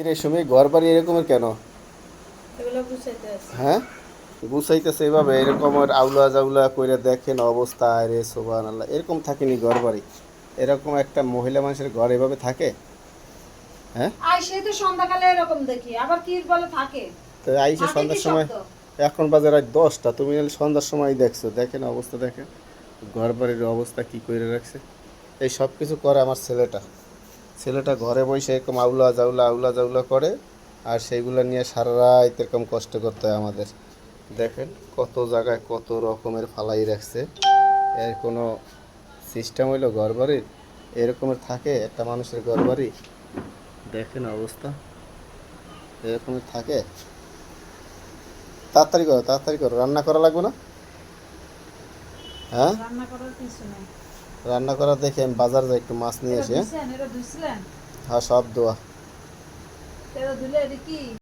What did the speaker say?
এর সময় ঘর বাড়ি এরকমের কেন? এগুলো গুছাইতে আছে। হ্যাঁ, গুছাইতেছে এভাবে এরকমের আউলা জাউলা কইরা দেখেন অবস্থা, আরে সুবহানাল্লাহ, এরকম থাকেনি ঘর বাড়ি? এরকম একটা মহিলা মানুষের ঘর এভাবে থাকে? হ্যাঁ, সেই তো সন্ধ্যাকালে এরকম দেখি, আবার কি বলে থাকে। তো আইসে থাকে কি সন্ধ্যার সময়, শব্দ? এখন বাজে রাত 10টা, তুমি নাহলে সন্ধ্যার সময় দেখছো, দেখেন অবস্থা, দেখেন ঘর বাড়ির অবস্থা কি করে রাখছে। এই সব কিছু করে আমার ছেলেটা। ছেলেটা ঘরে বসে এরকম আউলা জাউলা করে, আর সেইগুলো নিয়ে সারা রাত এরকম কষ্ট করতে হয় আমাদের। দেখেন কত জায়গায় কত রকমের ফালাই রাখছে। এর কোনো সিস্টেম হইলো ঘর বাড়ির? এরকমের থাকে একটা মানুষের ঘর বাড়ি? দেখেন অবস্থা, এরকমের থাকে? তাড়াতাড়ি করো, রান্না করা লাগবে না? হ্যাঁ, রান্না করার কিছু নেই। রান্না করা দেখে আমি বাজার যাই, একটু মাছ নিয়ে এটা আসি। হ্যাঁ, ধুইছেন, এটা ধুইছিলেন, হ্যাঁ, সব দোয়া। এটা ধুলে এটা কি